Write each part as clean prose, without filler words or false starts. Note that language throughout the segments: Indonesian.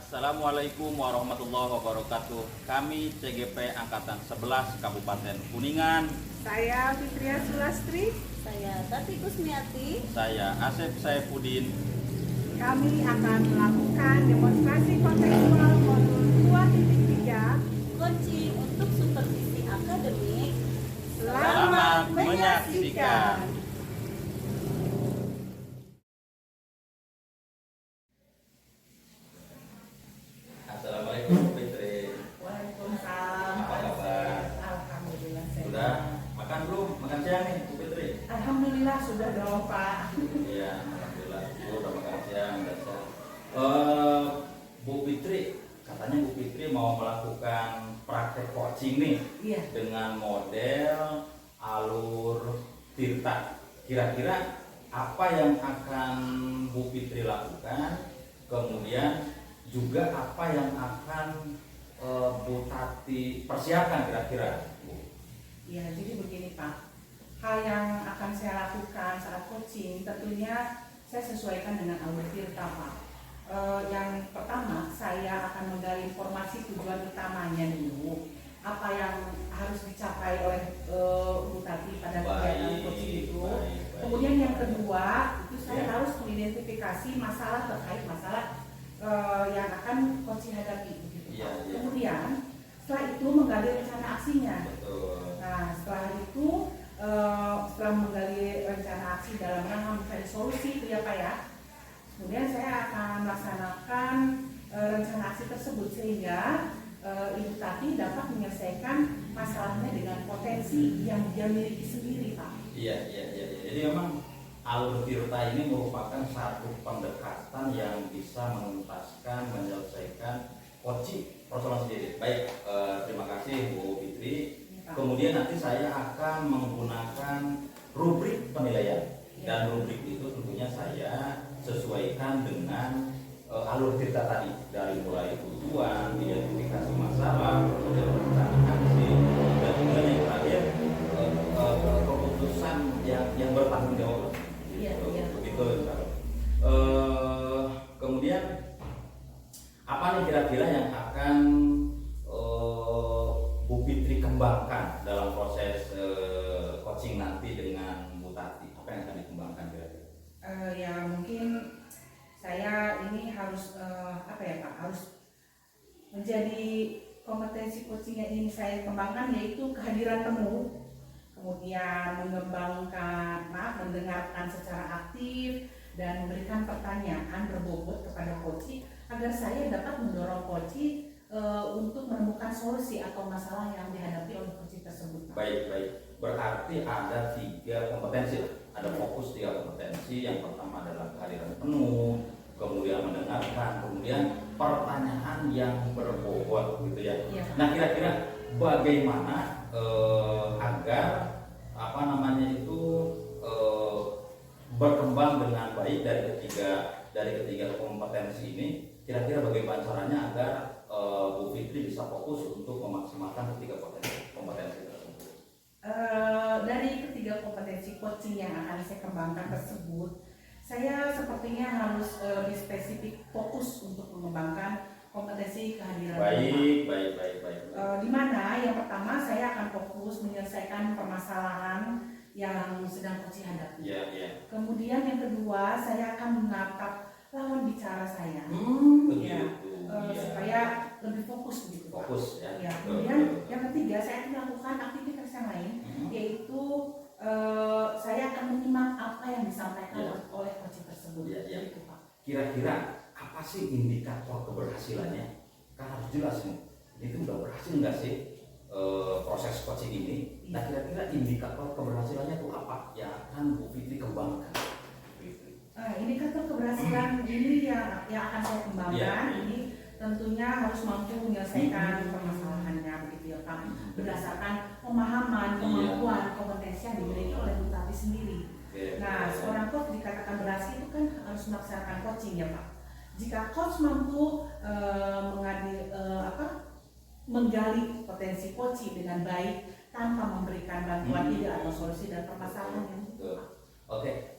Assalamualaikum warahmatullahi wabarakatuh. Kami CGP Angkatan 11 Kabupaten Kuningan. Saya Fitria Sulastri. Saya Tati Kusmiati. Saya Asep Saifuddin. Kami akan melakukan demonstrasi kontekstual modul 2.3 Coaching untuk supervisi akademik. Selamat menyaksikan. Assalamualaikum Fitri. Waalaikumsalam. Apa kabar? Alhamdulillah Sudah makan belum? Makan siang nih Bu Fitri? Alhamdulillah sudah dong Pak. Iya, alhamdulillah. Udah makan siang, udah siang. Bu Fitri, katanya Bu Fitri mau melakukan praktek coaching nih. Iya. Dengan model alur Tirta. Kira-kira apa yang akan Bu Fitri lakukan? Kemudian juga apa yang akan Bu Tati persiapkan kira-kira, Bu? Iya, jadi begini Pak. Hal yang akan saya lakukan saat coaching tentunya saya sesuaikan dengan alur Tirta Pak. Yang pertama, saya akan menggali informasi tujuan utamanya dulu, apa yang harus dicapai oleh Bu Tati pada kegiatan coaching itu. Kemudian yang kedua, itu saya harus mengidentifikasi masalah terkait masalah yang akan coaching hadapi. Gitu. Kemudian setelah itu menggali rencana aksinya. Betul. Nah, setelah itu setelah menggali rencana aksi dalam rangka mencari solusi itu ya Pak ya. Kemudian saya akan melaksanakan rencana aksi tersebut sehingga Ibu Tati dapat menyelesaikan masalahnya dengan potensi yang dia miliki sendiri Pak. Iya. Jadi memang alur Tirta ini merupakan satu pendekatan yang bisa menuntaskan, menyelesaikan coaching persoalan sendiri. Baik, terima kasih Bu Fitri. Kemudian nanti saya akan menggunakan rubrik penilaian. Dan rubrik itu tentunya saya sesuaikan dengan alur Tirta tadi, dari mulai tujuan, identifikasi masalah, kemudian rencana aksi, dan kemudian yang terakhir keputusan yang bertanggung jawab. Begitu. Kemudian apa nih kira-kira yang akan Bu Fitri kembangkan dalam proses coaching nanti dengan Bu Tati? Apa yang akan dikembangkan kira-kira? Ya mungkin saya ini harus apa ya Pak, harus menjadi kompetensi coaching yang ingin saya kembangkan yaitu kehadiran temu, kemudian mendengarkan secara aktif dan memberikan pertanyaan berbobot kepada coaching agar saya dapat mendorong coaching untuk menemukan solusi atau masalah yang dihadapi oleh coaching tersebut. Baik. Berarti ada 3 kompetensi. Ada fokus 3 kompetensi. Yang pertama adalah kehadiran penuh, kemudian mendengarkan, kemudian pertanyaan yang berbobot gitu ya. Nah, kira-kira bagaimana agar berkembang dengan baik dari ketiga kompetensi ini? Kira-kira bagaimana caranya agar Bu Fitri bisa fokus untuk memaksimalkan ketiga kompetensi tersebut? Dari ketiga kompetensi coaching yang akan saya kembangkan tersebut, saya sepertinya harus lebih spesifik fokus untuk mengembangkan kompetensi kehadiran. Baik. Di mana yang pertama saya akan fokus menyelesaikan permasalahan yang sedang coaching hadapi. Kemudian yang kedua saya akan menatap lawan bicara saya. Supaya lebih fokus begitu. Fokus ya. Kemudian yang ketiga saya akan melakukan aktivitas yang lain, yaitu saya akan menyimak apa yang disampaikan oleh coaching tersebut. Gitu, Pak. Kira-kira apa sih indikator keberhasilannya? Kan harus jelas nih. Itu udah berhasil nggak sih proses coaching ini? Nah, kira-kira indikator keberhasilannya itu apa yang akan Bu Fitri kembangkan? Indikator keberhasilan ini yang akan saya kembangkan ini tentunya harus mampu menyelesaikan permasalahannya begitu ya Pak, berdasarkan pemahaman, kemampuan, kompetensi yang dimiliki oleh Bu Tati sendiri. Nah, seorang coach dikatakan berhasil itu kan harus melaksanakan coaching ya Pak. Jika coach mampu menggali potensi coaching dengan baik tanpa memberikan bantuan ide atau solusi dan permasalahan yang Oke,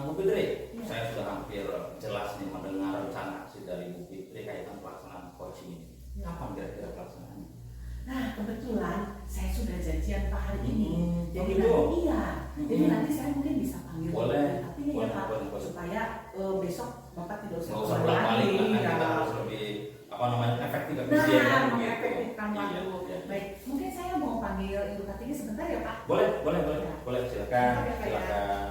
Bu Fitri, saya sudah hampir jelas nih mendengar rencana aksi dari Bu Fitri kaitan pelaksanaan coaching ini. Kapan kira-kira pelaksanaannya? Nah, kebetulan saya sudah janjian Pak hari ini. Jadi gitu? nanti iya. Jadi nanti saya mungkin bisa panggil Boleh, artinya ya Pak, boleh. supaya besok Bapak tidak usah Nggak usah keluar bolak-balik, lagi, kan ya. kita harus lebih efektif Nah, efisien kan gitu. mengefektifkan Iya, waktu. iya. Baik, mungkin saya mau panggil Ibu Kartini sebentar ya Pak. Boleh, Ya. boleh silakan, Maaf ya, Pak, ya. silakan.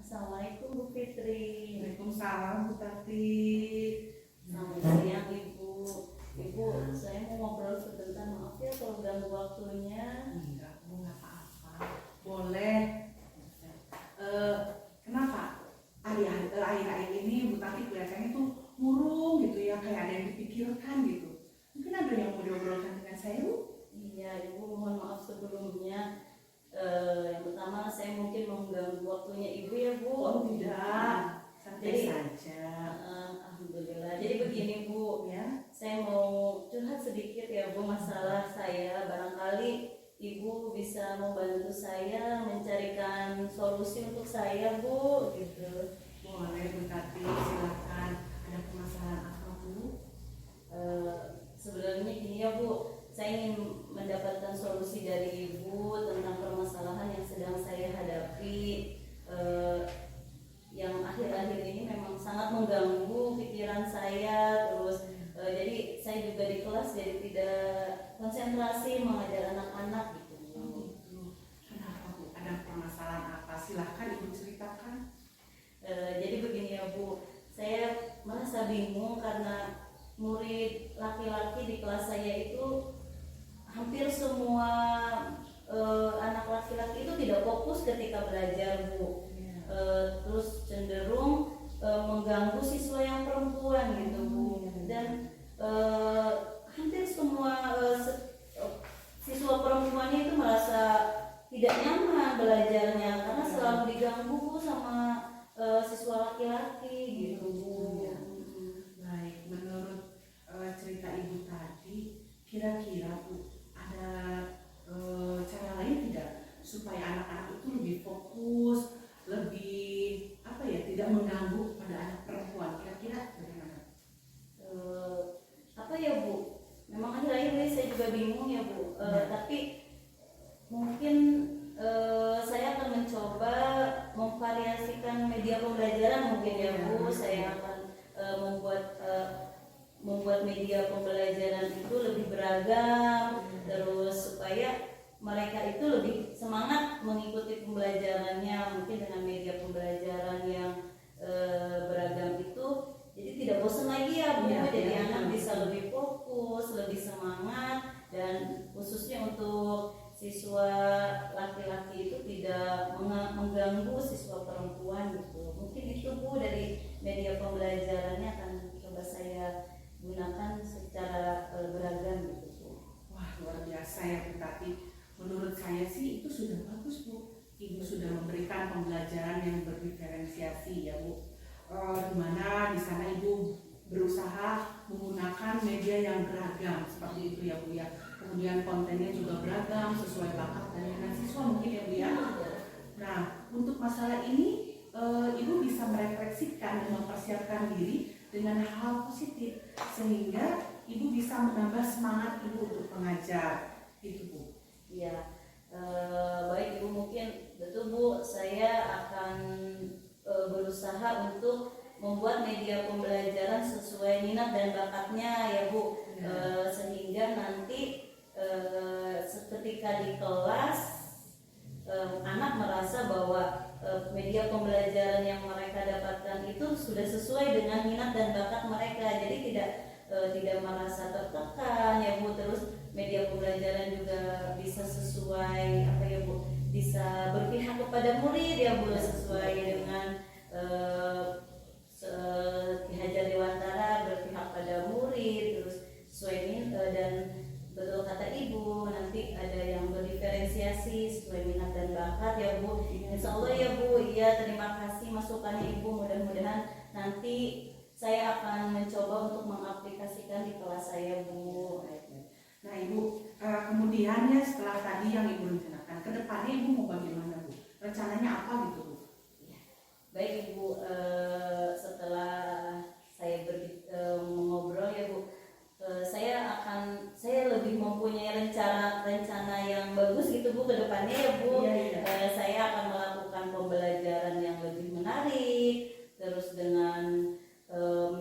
Assalamualaikum Bu Fitri. Waalaikumsalam Bu Tati. Selamat siang Ibu. Ibu, saya mau ngobrol sebentar. Maaf ya kalau ganggu waktunya. Enggak, Bu, nggak apa-apa. Boleh. Kenapa? Akhir-akhir ini Bu Tati kelihatannya tuh murung gitu ya, kayak ada yang dipikirkan gitu. Mungkin ada yang mau diobrolkan dengan saya, Bu? Iya Ibu, mohon maaf sebelumnya. Yang pertama saya mungkin mengganggu waktunya Ibu ya Bu. Oh tidak, santai Jadi, saja. Alhamdulillah. Jadi begini Bu, Ya. saya mau curhat sedikit ya Bu, masalah saya. Barangkali Ibu bisa membantu saya mencarikan solusi untuk saya Bu, gitu. Boleh Bu Tati, silakan. Ada permasalahan apa Bu? Sebenarnya gini ya Bu, saya ingin mendapatkan solusi dari Ibu tentang permasalahan yang sedang saya hadapi, yang akhir-akhir ini memang sangat mengganggu pikiran saya. Terus jadi saya juga di kelas jadi tidak konsentrasi mengajar anak-anak gitu. Kenapa Bu? Ada permasalahan apa? Silahkan Ibu ceritakan. Jadi begini ya Bu, saya merasa bingung karena murid laki-laki di kelas saya itu hampir semua anak laki-laki itu tidak fokus ketika belajar Bu. Terus cenderung mengganggu siswa yang perempuan gitu Bu. Dan hampir semua siswa perempuannya itu merasa tidak nyaman belajarnya karena selalu diganggu Bu sama siswa laki-laki gitu Bu. Baik, menurut cerita Ibu tadi, kira-kira Bu ada cara lain tidak supaya anak-anak itu lebih fokus, lebih apa ya, tidak mengganggu pada anak perempuan? Kira-kira bagaimana? Apa ya Bu? Memang akhir-akhir ini saya juga bingung ya Bu. Tapi mungkin saya akan mencoba memvariasikan media pembelajaran mungkin ya Bu. Saya akan membuat media pembelajaran itu lebih beragam, terus supaya mereka itu lebih semangat mengikuti pembelajarannya, mungkin dengan media pembelajaran yang beragam itu jadi tidak bosan lagi ya Bu. Jadi anak bisa lebih fokus, lebih semangat, dan khususnya untuk siswa laki-laki itu tidak mengganggu siswa perempuan gitu. Mungkin itu Bu dari media pembelajarannya akan coba saya gunakan secara beragam gitu Bu. Wah, luar biasa ya Bu Tati. Menurut saya sih itu sudah bagus Bu. Ibu sudah memberikan pembelajaran yang berdiferensiasi ya Bu. Dimana di sana Ibu berusaha menggunakan media yang beragam seperti itu ya Bu ya. Kemudian kontennya juga beragam sesuai bakat dan minat siswa mungkin ya Bu ya. Nah, untuk masalah ini Ibu bisa merefleksikan dan mempersiapkan diri dengan hal positif sehingga Ibu bisa menambah semangat Ibu untuk mengajar gitu Bu. Iya, baik Ibu, mungkin betul Bu, saya akan berusaha untuk membuat media pembelajaran sesuai minat dan bakatnya ya Bu. Sehingga nanti ketika di kelas anak merasa bahwa media pembelajaran yang mereka dapatkan itu sudah sesuai dengan minat dan bakat mereka, jadi tidak merasa tertekan ya Bu. Terus media pembelajaran juga bisa sesuai apa ya Bu, bisa berpihak kepada murid ya Bu, sesuai dengan Ki Hajar Dewantara berpihak pada murid, terus sesuai dan betul kata Ibu, nanti ada yang berdiferensiasi sesuai minat dan bakat ya Bu. Insya Allah ya Bu. Iya, terima kasih masukannya Ibu. Mudah-mudahan nanti saya akan mencoba untuk mengaplikasikan di kelas saya, Bu. Nah Ibu, kemudian ya setelah tadi yang Ibu rencanakan, ke depannya Ibu mau bagaimana Bu? Rencananya apa gitu Bu? Baik Ibu, setelah saya mengobrol ya Bu, saya lebih mempunyai rencana yang bagus gitu Bu ke depannya ya Bu. Iya. Saya akan melakukan pembelajaran yang lebih menarik, terus dengan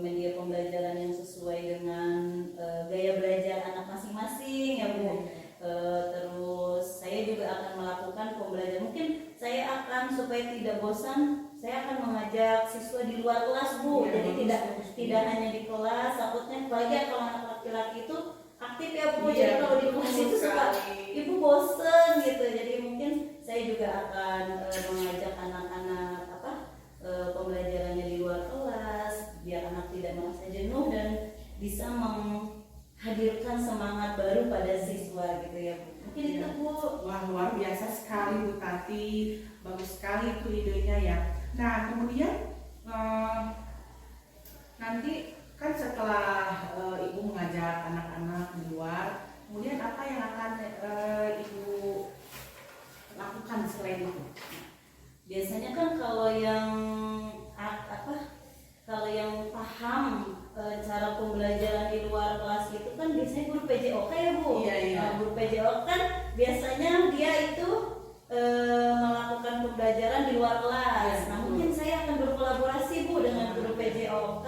media pembelajaran yang sesuai dengan gaya belajar anak masing-masing ya Bu. Terus saya juga akan melakukan pembelajaran, mungkin saya akan supaya tidak bosan, saya akan mengajak siswa di luar kelas Bu. Ya, Jadi bagus. tidak hanya di kelas, takutnya apalagi kalau anak laki-laki itu aktif ya Bu. Iya, Jadi kalau di kelas betul itu suka sekali. ibu bosen gitu. Jadi mungkin saya juga akan mengajak anak-anak pembelajarannya di luar kelas biar anak tidak merasa jenuh dan bisa menghadirkan semangat baru pada siswa gitu ya Bu. Mungkin itu Bu. Wah, luar biasa sekali Bu Tati, bagus sekali itu idenya ya. Nah kemudian nanti kan setelah Ibu mengajak anak-anak di luar, kemudian apa yang akan Ibu lakukan selain itu? Biasanya kan kalau yang paham cara pembelajaran di luar kelas itu kan biasanya guru PJOK ya Bu. Iya. Nah, guru PJOK kan biasanya dia itu melakukan pembelajaran di luar kelas. Nah mungkin saya akan berkolaborasi Bu dengan guru PJOK,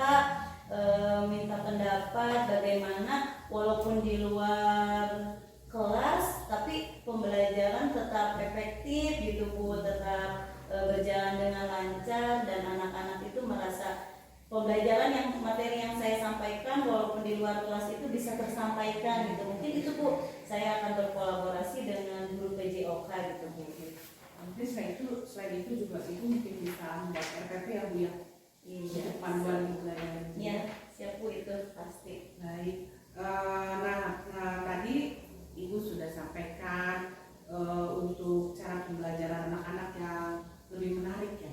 minta pendapat bagaimana walaupun di luar kelas tapi pembelajaran tetap efektif gitu Bu, tetap berjalan dengan lancar dan anak-anak itu merasa pembelajaran yang materi yang saya sampaikan walaupun di luar kelas itu bisa tersampaikan gitu. Mungkin itu Bu, saya akan berkolaborasi dengan guru PJOK gitu Bu. Nanti selain itu juga Ibu mungkin bisa membuat RPP ya Bu ya? Iya. Untuk panduan pembelajaran. Iya, siap Bu, itu pasti. Baik. Nah tadi Ibu sudah sampaikan untuk cara pembelajaran anak-anak yang lebih menarik ya.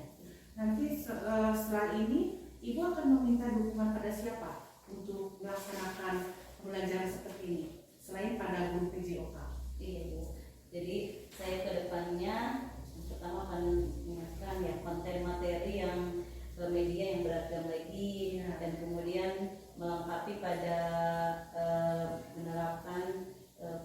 Nanti setelah ini Ibu akan meminta dukungan pada siapa untuk melaksanakan pembelajaran seperti ini selain pada guru PJOK? Iya Bu. Jadi saya kedepannya pertama akan menyiapkan ya konten materi yang media yang beragam lagi dan kemudian melengkapi pada menerapkan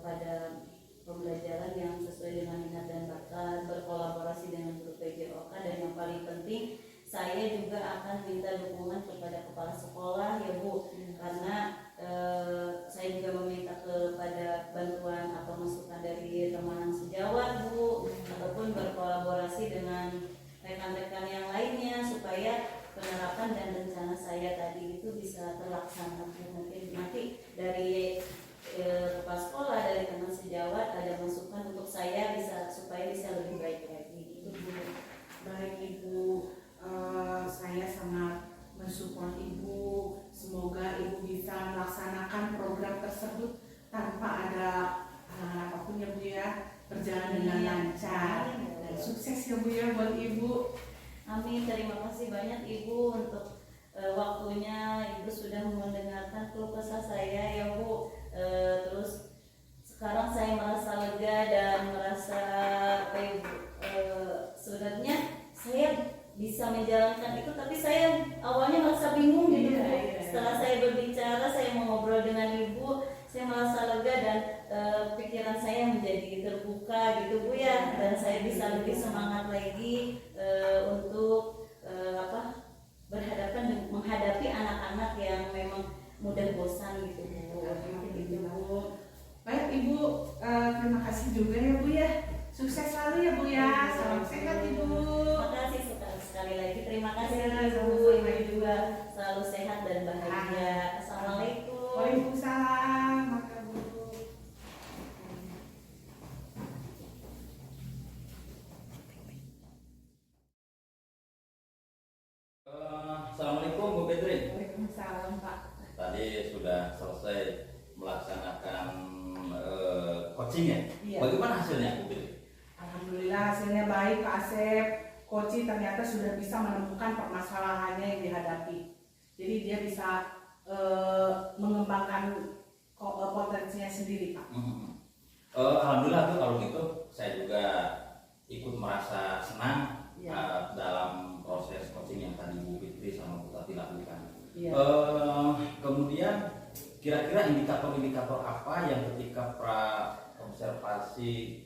pada pembelajaran yang sesuai dengan minat dan bakat, berkolaborasi dengan guru PJOK, dan yang paling penting saya juga akan minta dukungan kepada kepala sekolah ya Bu, karena saya juga meminta kepada bantuan atau masukan dari teman sejawat Bu, ataupun berkolaborasi dengan rekan-rekan yang lainnya supaya penerapan dan rencana saya tadi itu bisa terlaksana. Mungkin nanti dari kepala sekolah, dari teman sejawat ada masukan untuk saya supaya bisa lebih baik lagi. Itu Bu. Baik Ibu, saya sangat mensupport Ibu. Semoga Ibu bisa melaksanakan program tersebut tanpa ada halangan apapun ya Bu ya, berjalan dengan lancar dan sukses ya Bu ya buat Ibu. Amin. Terima kasih banyak Ibu untuk waktunya. Ibu sudah mendengarkan keluh kesah saya ya Bu. Terus sekarang saya merasa lega dan merasa sebenarnya saya bisa menjalankan itu, tapi saya awalnya merasa bingung gitu Bu. Setelah saya berbicara, saya mengobrol dengan Ibu, saya merasa lega dan pikiran saya menjadi terbuka gitu Bu ya, dan saya bisa lebih semangat lagi untuk berhadapan dan menghadapi anak-anak yang memang mudah bosan gitu Bu. Ibu. Baik Ibu, terima kasih juga ya Bu ya. Sukses selalu ya Bu ya. Salam sehat Ibu. Terima kasih sekali lagi. Terima kasih Ya, Ibu. sama-sama, Ibu juga selalu sehat dan bahagia. Assalamualaikum. Waalaikumsalam. Maka Bu. Assalamualaikum Bu Fitri. Waalaikumsalam Pak. Tadi sudah selesai melaksanakan coaching ya. Iya. Bagaimana hasilnya Bu Fitri? Alhamdulillah hasilnya baik Pak Asep. Koci ternyata sudah bisa menemukan permasalahannya yang dihadapi. Jadi dia bisa mengembangkan potensinya sendiri, Pak. Alhamdulillah tuh kalau gitu saya juga ikut merasa senang Iya. dalam proses coaching yang tadi Bu Fitri sama Bu Tati lakukan. Iya. Kemudian kira-kira indikator-indikator apa yang ketika observasi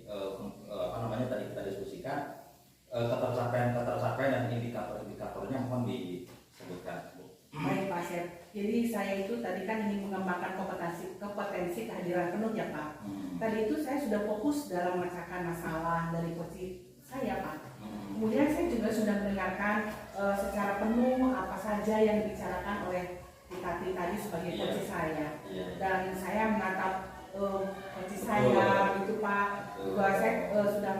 tadi kita diskusikan ketercapaian dan indikator-indikatornya mohon disebutkan. Baik Pak Chef. Jadi saya itu tadi kan ingin mengembangkan kompetensi kehadiran penuh ya Pak. Tadi itu saya sudah fokus dalam memecahkan masalah dari coaching saya Pak. Kemudian saya juga sudah mendengarkan secara penuh apa saja yang dibicarakan oleh Tati tadi sebagai coach saya. Dan saya menatap coach saya gitu Pak. Juga saya sudah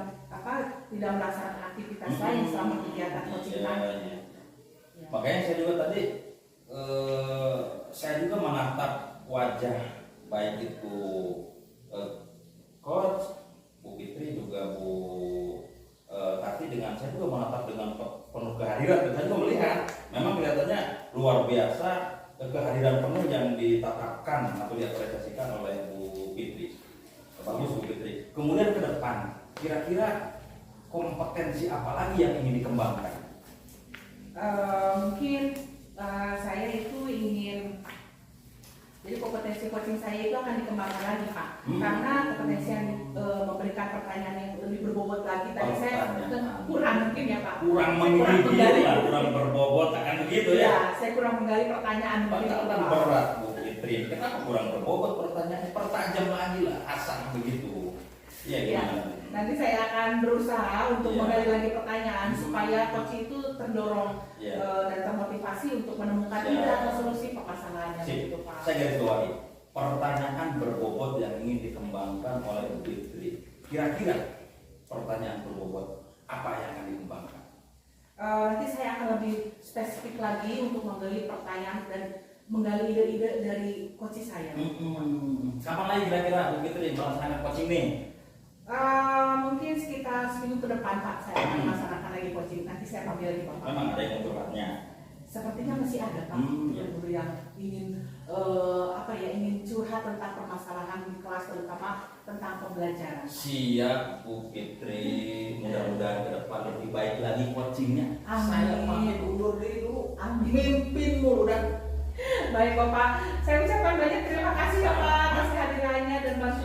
tidak melaksanakan aktivitas lain selama kegiatan coaching tadi. Makanya saya juga tadi saya juga menatap wajah baik itu coach, Bu Fitri juga Bu Tati dengan saya juga menatap dengan penuh kehadiran. Saya juga melihat memang kelihatannya luar biasa kehadiran penuh yang ditatapkan atau diapresiasikan oleh Bu Fitri. Bagus Bu Fitri. Kemudian ke depan kira-kira kompetensi apa lagi yang ingin dikembangkan? Mungkin saya itu ingin, jadi kompetensi coaching saya itu akan dikembangkan lagi Pak. Karena kompetensi yang memberikan pertanyaan yang lebih berbobot lagi tadi saya kurang mungkin ya Pak. Kurang menggali lah, kurang berbobot akan begitu ya. Ya, saya kurang menggali pertanyaan mungkin Pak. Berat Bu Fitri. Kenapa kurang berbobot pertanyaannya? Pertajam lagi lah, asal begitu. Iya gimana? Nanti saya akan berusaha untuk menggali lagi pertanyaan supaya coach itu terdorong dan termotivasi untuk menemukan ide atau solusi permasalahannya gitu Pak. Saya garis bawahi pertanyaan berbobot yang ingin dikembangkan oleh Bu Fitri. Kira-kira pertanyaan berbobot apa yang akan dikembangkan? Nanti saya akan lebih spesifik lagi untuk menggali pertanyaan dan menggali ide-ide dari coach saya. Kapan lagi kira-kira Bu Fitri melaksanakan coaching ini? Mungkin sekitar seminggu ke depan Pak saya akan melaksanakan lagi coaching. Nanti saya panggil lagi Pak. Memang ada yang curhatnya? Sepertinya masih ada Pak yang ingin ingin curhat tentang permasalahan di kelas, terutama tentang pembelajaran. Siap Bu Fitri, mudah-mudahan ke depan lebih baik lagi coachingnya. Amin. Saya pamit undur diri dulu. Amin. Mimpin mulu dan baik Bapak, saya ucapkan banyak terima kasih Bapak atas kehadirannya dan bantuan